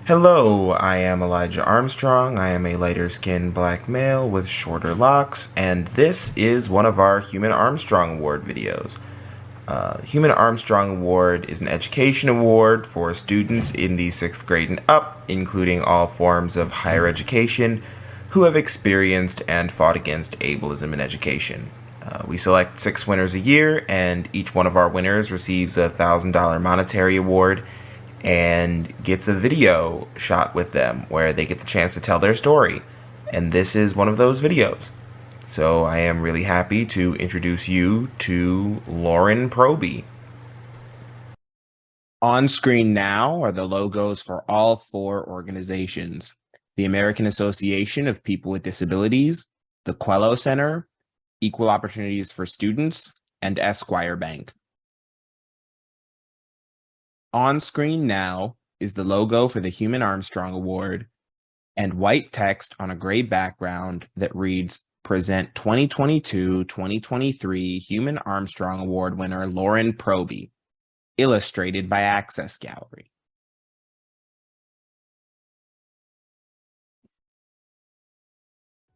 Hello, I am Elijah Armstrong. I am a lighter-skinned black male with shorter locks, and this is one of our Heumann-Armstrong Award videos. Heumann-Armstrong Award is an education award for students in the 6th grade and up, including all forms of higher education, who have experienced and fought against ableism in education. We select 6 winners a year, and each one of our winners receives a $1,000 monetary award and gets a video shot with them where they get the chance to tell their story. And this is one of those videos. So I am really happy to introduce you to Lauren Proby. On screen now are the logos for all 4 organizations: the American Association of People with Disabilities, the Quello Center, Equal Opportunities for Students, and Esquire Bank. On screen now is the logo for the Heumann-Armstrong Award and white text on a gray background that reads, "Present 2022-2023 Heumann-Armstrong Award winner Lauren Proby," illustrated by Access Gallery.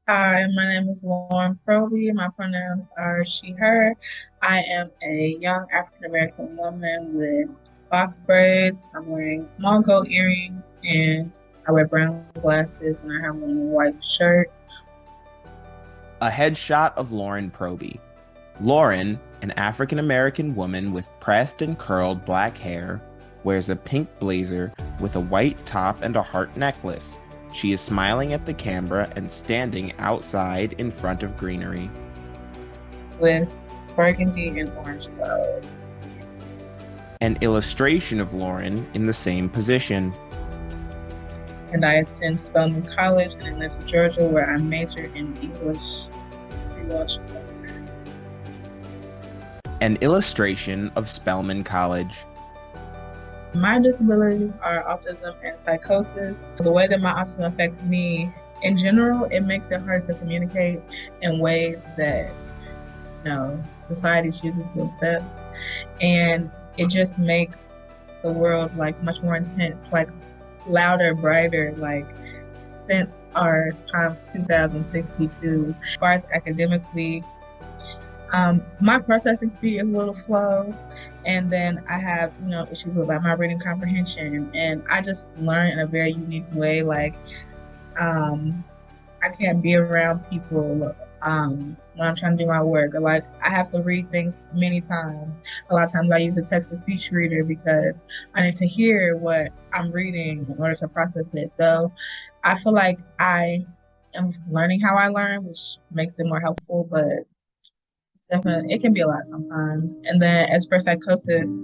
Hi, my name is Lauren Proby. My pronouns are she, her. I am a young African American woman with box braids. I'm wearing small gold earrings and I wear brown glasses and I have on a white shirt. A headshot of Lauren Proby. Lauren, an African American woman with pressed and curled black hair, wears a pink blazer with a white top and a heart necklace. She is smiling at the camera and standing outside in front of greenery. With burgundy and orange flowers. An illustration of Lauren in the same position. And I attend Spelman College in Atlanta, Georgia, where I major in English. An illustration of Spelman College. My disabilities are autism and psychosis. The way that my autism affects me, in general, it makes it hard to communicate in ways that, society chooses to accept. And it just makes the world much more intense, louder, brighter, since our times 2062. As far as academically, my processing speed is a little slow, and then I have issues with my reading comprehension, and I just learn in a very unique way. I can't be around people when I'm trying to do my work, or I have to read things many times. A lot of times I use a text-to-speech reader because I need to hear what I'm reading in order to process it. So I feel like I am learning how I learn, which makes it more helpful, but definitely it can be a lot sometimes. And then as for psychosis,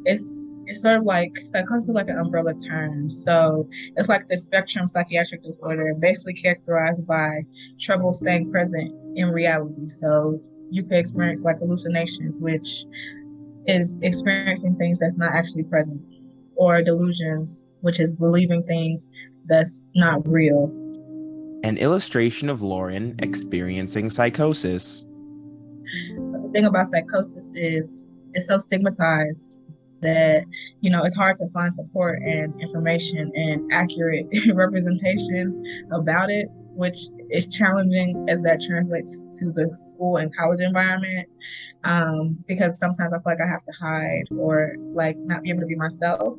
it's sort of like psychosis is like an umbrella term. So it's like the spectrum psychiatric disorder, basically characterized by trouble staying present in reality. So you could experience hallucinations, which is experiencing things that's not actually present, or delusions, which is believing things that's not real. An illustration of Lauren experiencing psychosis. But the thing about psychosis is it's so stigmatized that it's hard to find support and information and accurate representation about it, which is challenging as that translates to the school and college environment, because sometimes I feel like I have to hide or not be able to be myself.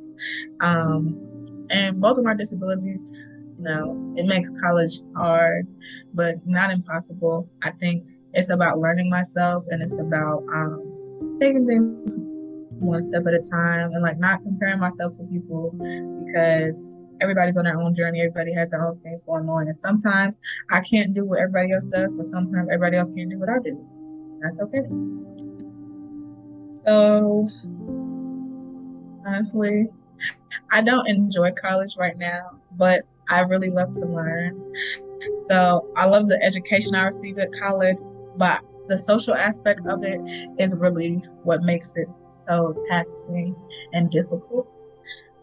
And both of my disabilities, it makes college hard, but not impossible. I think it's about learning myself, and it's about taking things one step at a time, and not comparing myself to people, because everybody's on their own journey. Everybody has their own things going on, and sometimes I can't do what everybody else does, but sometimes everybody else can't do what I do. That's okay. So honestly, I don't enjoy college right now, but I really love to learn. So I love the education I receive at college, but the social aspect of it is really what makes it so taxing and difficult.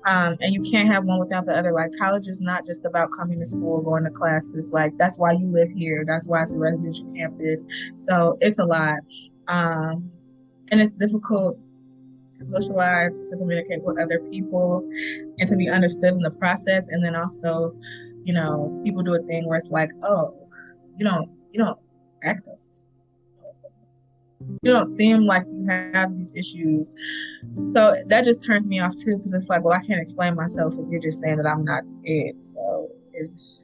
And you can't have one without the other. College is not just about coming to school, going to classes. That's why you live here. That's why it's a residential campus. So it's a lot. And it's difficult to socialize, to communicate with other people, and to be understood in the process. And then also, people do a thing where it's like, oh, you don't act this. You don't seem like you have these issues. So that just turns me off too, because it's like, well, I can't explain myself if you're just saying that I'm not it. So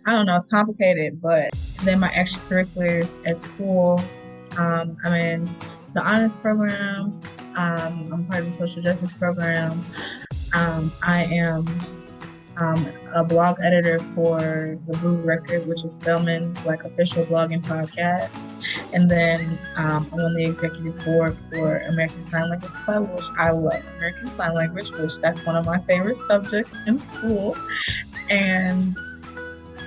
I don't know, it's complicated. But then my extracurriculars at school, I'm in the honors program. I'm part of the social justice program. I am a blog editor for the Blue Record, which is Spelman's official blogging podcast. And then I'm on the executive board for American Sign Language Club, which I love American Sign Language, which that's one of my favorite subjects in school. And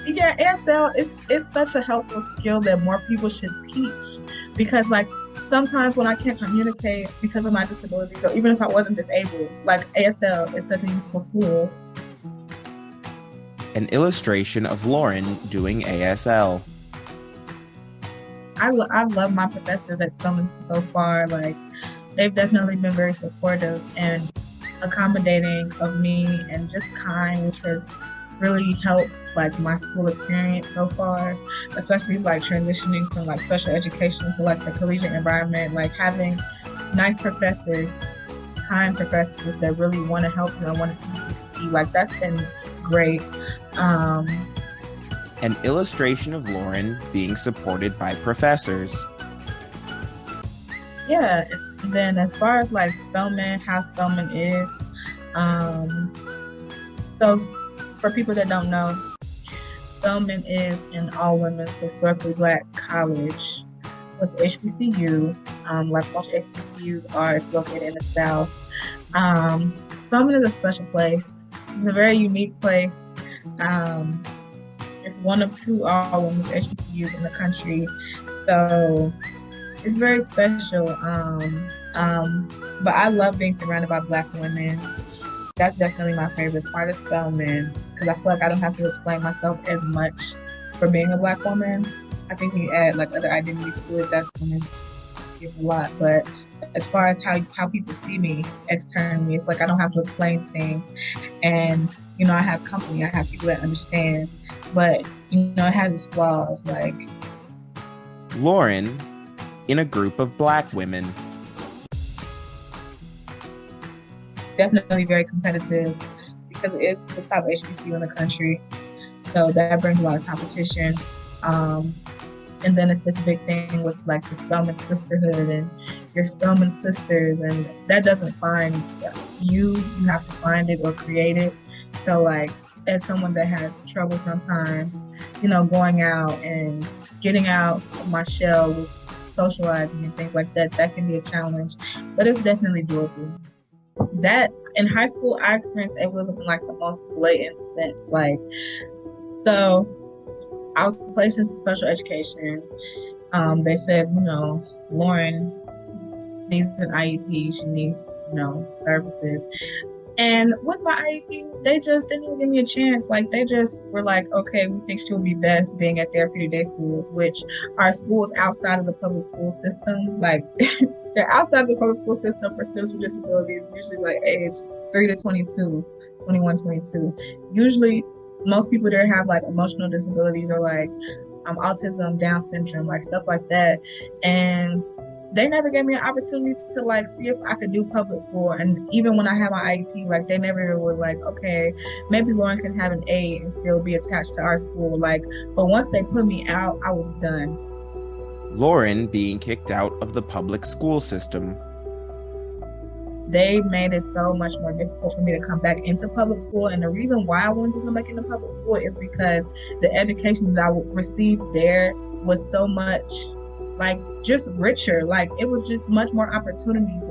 yeah, ASL is such a helpful skill that more people should teach, because sometimes when I can't communicate because of my disabilities, or even if I wasn't disabled, ASL is such a useful tool. An illustration of Lauren doing ASL. I've loved my professors at Spelman so far. They've definitely been very supportive and accommodating of me, and just kind, which has really helped my school experience so far, especially transitioning from special education to the collegiate environment, having nice professors, kind professors that really want to help you and want to see you succeed. That's been great. An illustration of Lauren being supported by professors. Yeah, and then as far as Spelman, how Spelman is, so for people that don't know, Spelman is an all-women's historically Black college. So it's HBCU, like most HBCUs are. It's located in the South. Spelman is a special place. It's a very unique place. It's one of 2 all-women's HBCUs in the country, so it's very special. But I love being surrounded by Black women. That's definitely my favorite part of Spelman, because I feel like I don't have to explain myself as much for being a Black woman. I think you add other identities to it, that's when it's a lot. But as far as how people see me externally, it's I don't have to explain things, and I have company, I have people that understand, but it has its flaws. Lauren in a group of Black women. It's definitely very competitive, because it is the top HBCU in the country, so that brings a lot of competition. And then it's this big thing with the Spelman sisterhood and your Spelman sisters, and that doesn't find you. You have to find it or create it. So as someone that has trouble sometimes, going out and getting out of my shell with socializing and things like that, that can be a challenge, but it's definitely doable. That in high school, I experienced ableism in the most blatant sense. So I was placed in special education. They said, Lauren needs an IEP. She needs, services. And with my IEP, they just didn't even give me a chance. They just were okay, we think she would be best being at therapeutic day schools, which are schools outside of the public school system. They're outside of the public school system for students with disabilities, usually age 3 to 22, 21, 22. Usually, most people there have emotional disabilities or autism, Down syndrome, stuff like that. And they never gave me an opportunity to see if I could do public school. And even when I had my IEP, they never were okay, maybe Lauren can have an A and still be attached to our school. But once they put me out, I was done. Lauren being kicked out of the public school system. They made it so much more difficult for me to come back into public school. And the reason why I wanted to come back into public school is because the education that I received there was so much just richer. It was just much more opportunities.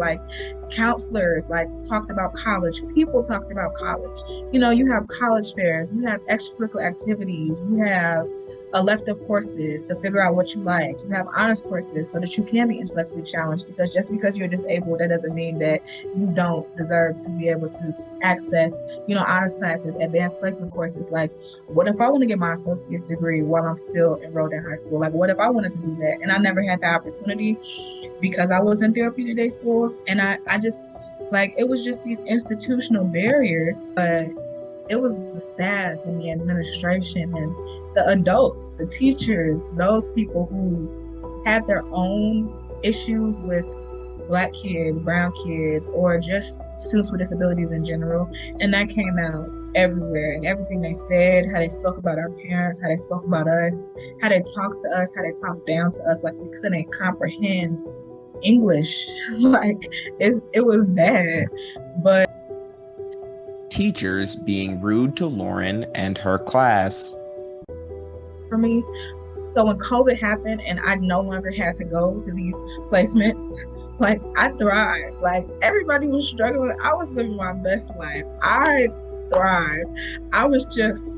Counselors talked about college, people talked about college. You have college fairs, you have extracurricular activities, you have elective courses to figure out what you like. You have honors courses so that you can be intellectually challenged, because just because you're disabled, that doesn't mean that you don't deserve to be able to access, honors classes, advanced placement courses. What if I want to get my associate's degree while I'm still enrolled in high school? What if I wanted to do that? And I never had the opportunity because I was in therapeutic day schools, and I just Like it was just these institutional barriers, but it was the staff and the administration and the adults, the teachers, those people who had their own issues with Black kids, brown kids, or just students with disabilities in general. And that came out everywhere, and everything they said, how they spoke about our parents, how they spoke about us, how they talked to us, how they talked down to us like we couldn't comprehend English. Like it was bad. But Teachers being rude to Lauren and her class. for me, so when COVID happened and I no longer had to go to these placements, like I thrived. Like everybody was struggling. I was living my best life. I thrived. I was just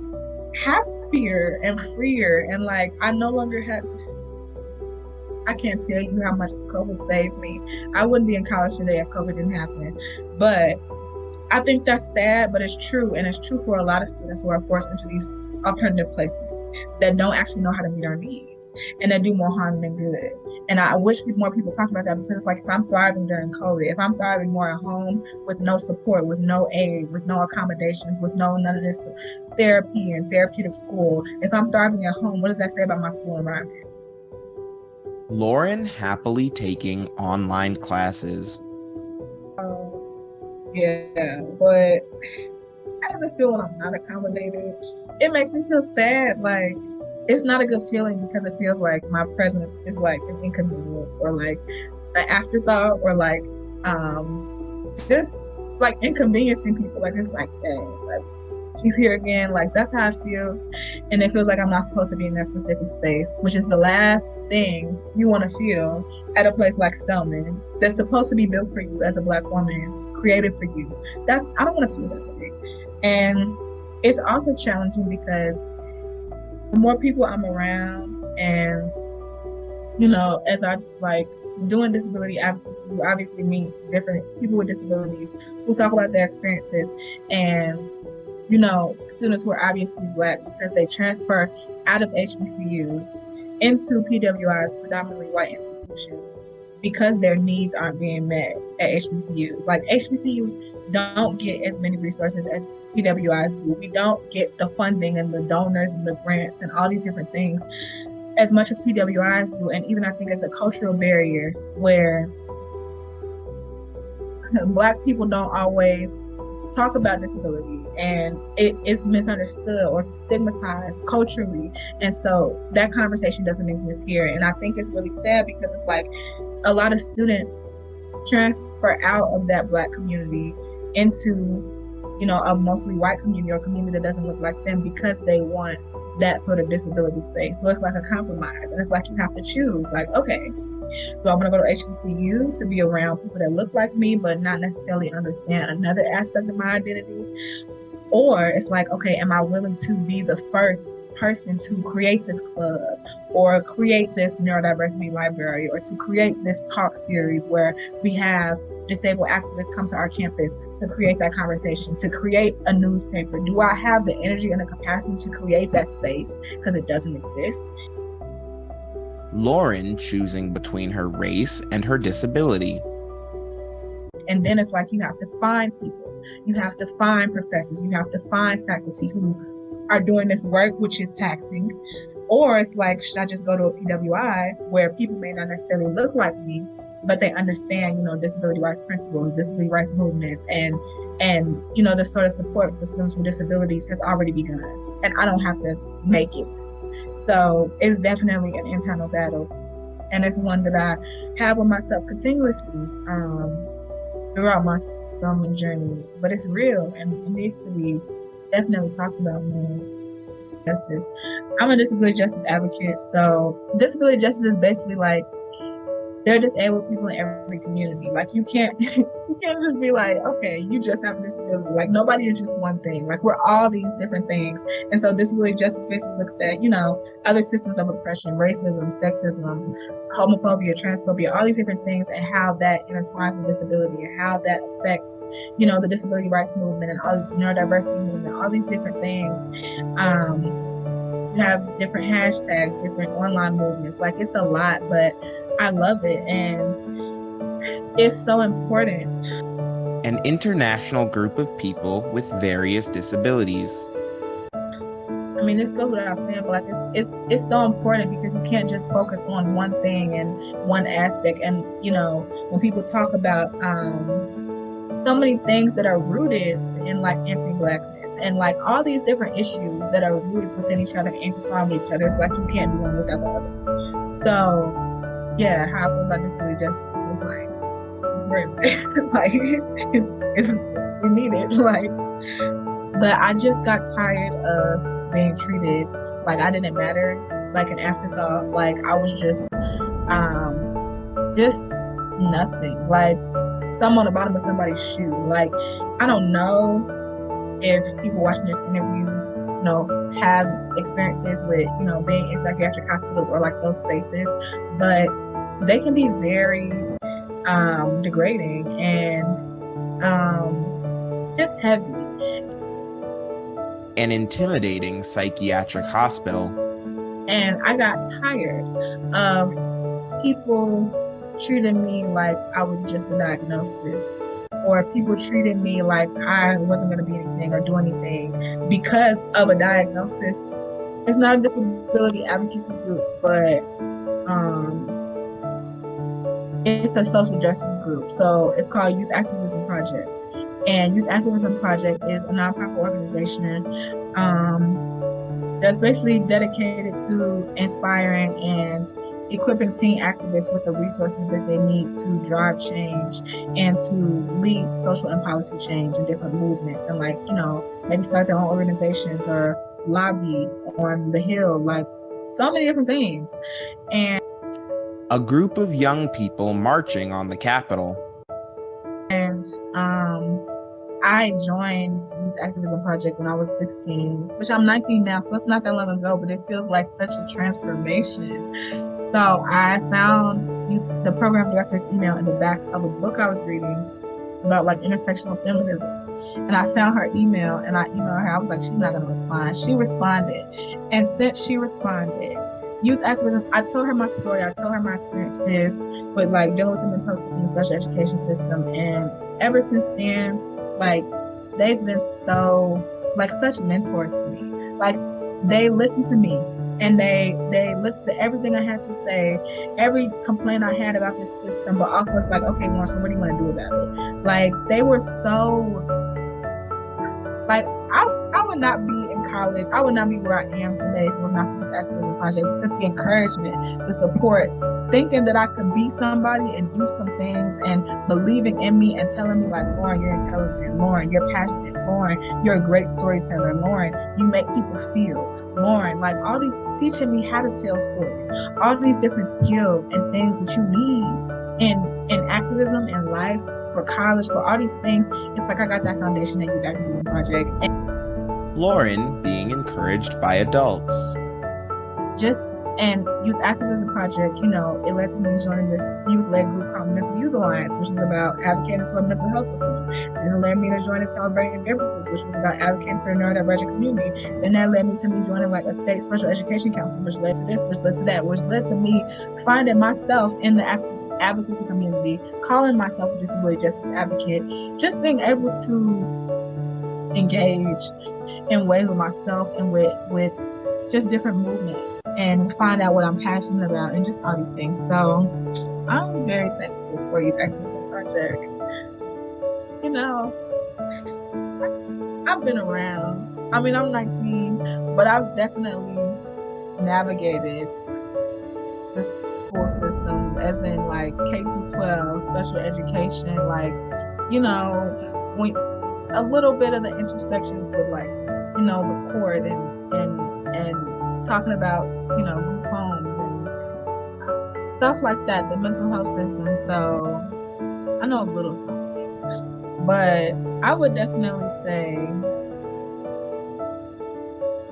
happier and freer. And like I no longer had, I can't tell you how much COVID saved me. I wouldn't be in college today if COVID didn't happen. But I think that's sad, but it's true. And it's true for a lot of students who are forced into these alternative placements that don't actually know how to meet our needs and that do more harm than good. And I wish more people talked about that, because it's like if I'm thriving during COVID, if I'm thriving more at home with no support, with no aid, with no accommodations, with none of this therapy and therapeutic school, if I'm thriving at home, what does that say about my school environment? Lauren happily taking online classes. Yeah, but how does it feel when I'm not accommodated? It makes me feel sad. Like it's not a good feeling, because it feels like my presence is like an inconvenience or like an afterthought, or like just like inconveniencing people. Like it's like, dang, like she's here again. Like that's how it feels. And it feels like I'm not supposed to be in that specific space, which is the last thing you want to feel at a place like Spelman that's supposed to be built for you as a Black woman, created for you. I don't want to feel that way. And it's also challenging because the more people I'm around, and as I like doing disability advocacy, you obviously meet different people with disabilities who talk about their experiences, and students who are obviously Black because they transfer out of HBCUs into PWIs, predominantly white institutions, because their needs aren't being met at HBCUs. Like HBCUs don't get as many resources as PWIs do. We don't get the funding and the donors and the grants and all these different things as much as PWIs do. And even I think it's a cultural barrier where Black people don't always talk about disability, and it is misunderstood or stigmatized culturally. And so that conversation doesn't exist here. And I think it's really sad, because it's like a lot of students transfer out of that Black community into, a mostly white community or a community that doesn't look like them, because they want that sort of disability space. So it's like a compromise. And it's like you have to choose, like, okay, do I want to go to HBCU to be around people that look like me but not necessarily understand another aspect of my identity? Or it's like, okay, am I willing to be the first person to create this club, or create this neurodiversity library, or to create this talk series where we have disabled activists come to our campus to create that conversation, to create a newspaper? Do I have the energy and the capacity to create that space? Because it doesn't exist. Lauren choosing between her race and her disability. And then it's like you have to find people. You have to find professors. You have to find faculty who are doing this work, which is taxing. Or it's like, should I just go to a PWI where people may not necessarily look like me, but they understand, disability rights principles, disability rights movements, and the sort of support for students with disabilities has already begun, and I don't have to make it. So it's definitely an internal battle, and it's one that I have with myself continuously throughout my Spelman journey. But it's real, and it needs to be definitely talked about more. Justice. I'm a disability justice advocate, so disability justice is basically like, there are disabled people in every community. Like you can't just be like, okay, you just have a disability. Like nobody is just one thing. Like we're all these different things. And so disability justice basically looks at, other systems of oppression, racism, sexism, homophobia, transphobia, all these different things, and how that intertwines with disability, and how that affects, the disability rights movement and all the neurodiversity movement, all these different things. You have different hashtags, different online movements. Like it's a lot, but I love it, and it's so important. an international group of people with various disabilities. I mean, this goes without saying, but like it's so important because you can't just focus on one thing and one aspect. And when people talk about so many things that are rooted in like anti-blackness and like all these different issues that are rooted within each other, intertwined with each other, it's like you can't do one without the other. So yeah, how I feel about disability justice is like like it's we need it. Like, but I just got tired of being treated like I didn't matter, like an afterthought, like I was just nothing, like some on the bottom of somebody's shoe. Like, I don't know if people watching this interview, have experiences with, being in psychiatric hospitals or like those spaces, but they can be very degrading and just heavy. An intimidating psychiatric hospital. And I got tired of people treating me like I was just a diagnosis, or people treating me like I wasn't going to be anything or do anything because of a diagnosis. It's not a disability advocacy group, but it's a social justice group. So it's called Youth Activism Project. And Youth Activism Project is a nonprofit organization that's basically dedicated to inspiring and equipping teen activists with the resources that they need to drive change and to lead social and policy change in different movements, and like, maybe start their own organizations or lobby on the Hill, like so many different things. And a group of young people marching on the Capitol. And I joined Youth Activism Project when I was 16, which I'm 19 now, so it's not that long ago, but it feels like such a transformation. So I found the program director's email in the back of a book I was reading about like intersectional feminism. And I found her email and I emailed her. I was like, she's not going to respond. She responded. And since she responded, Youth Activism, I told her my story. I told her my experiences with like dealing with the mental system, the special education system. And ever since then, like, they've been so like such mentors to me. Like, they listen to me and they listen to everything I had to say, every complaint I had about this system, but also it's like, okay, Lauren, so what do you want to do about it? Like, they were so like, I would not be in college. I would not be where I am today if it was not for the Activism Project, because the encouragement, the support, thinking that I could be somebody and do some things, and believing in me and telling me like, Lauren, you're intelligent. Lauren, you're passionate. Lauren, you're a great storyteller. Lauren, you make people feel. Lauren, like all these, teaching me how to tell stories, all these different skills and things that you need in activism, in life, for college, for all these things. It's like I got that foundation at Youth Activism Project. Lauren being encouraged by adults. And Youth Activism Project, it led to me joining this youth-led group called Mental Youth Alliance, which is about advocating for mental health reform. And it led me to joining Celebrating Differences, which was about advocating for the neurodivergent community. And that led me to me joining like a state special education council, which led to this, which led to that, which led to me finding myself in the advocacy community, calling myself a disability justice advocate, just being able to engage in ways with myself and with just different movements and find out what I'm passionate about and just all these things. So I'm very thankful for Youth Activism Project. I've been around. I mean, I'm 19, but I've definitely navigated the school system, as in like K through 12, special education, like, when a little bit of the intersections with like, the court and talking about, group homes and stuff like that, the mental health system. So I know a little something, but I would definitely say,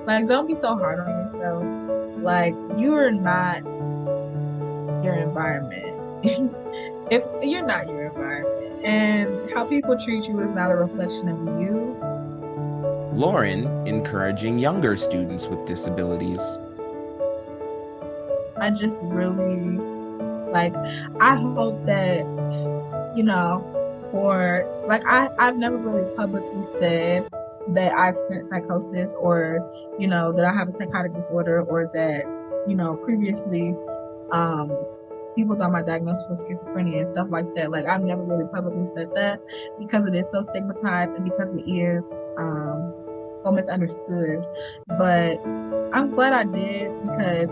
like, don't be so hard on yourself. Like, you are not your environment. If you're not your environment, and how people treat you is not a reflection of you. Lauren encouraging younger students with disabilities. I just really, like, I hope that, for like I've never really publicly said that I experienced psychosis or, you know, that I have a psychotic disorder or that, you know, previously um people thought my diagnosis was schizophrenia and stuff like that. Like I've never really publicly said that because it is so stigmatized and because it is so misunderstood. But I'm glad I did because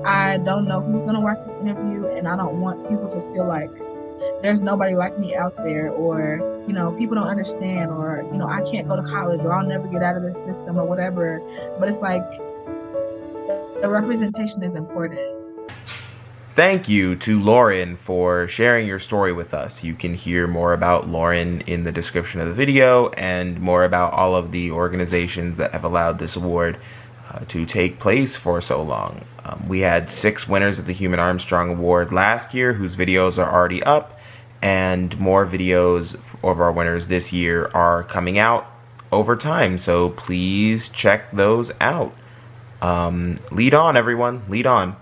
I don't know who's gonna watch this interview and I don't want people to feel like there's nobody like me out there, or, you know, people don't understand, or, you know, I can't go to college, or I'll never get out of this system, or whatever. But it's like the representation is important. Thank you to Lauren for sharing your story with us. You can hear more about Lauren in the description of the video and more about all of the organizations that have allowed this award to take place for so long. We had 6 winners of the Heumann-Armstrong Award last year whose videos are already up, and more videos of our winners this year are coming out over time, so please check those out. Lead on, everyone. Lead on.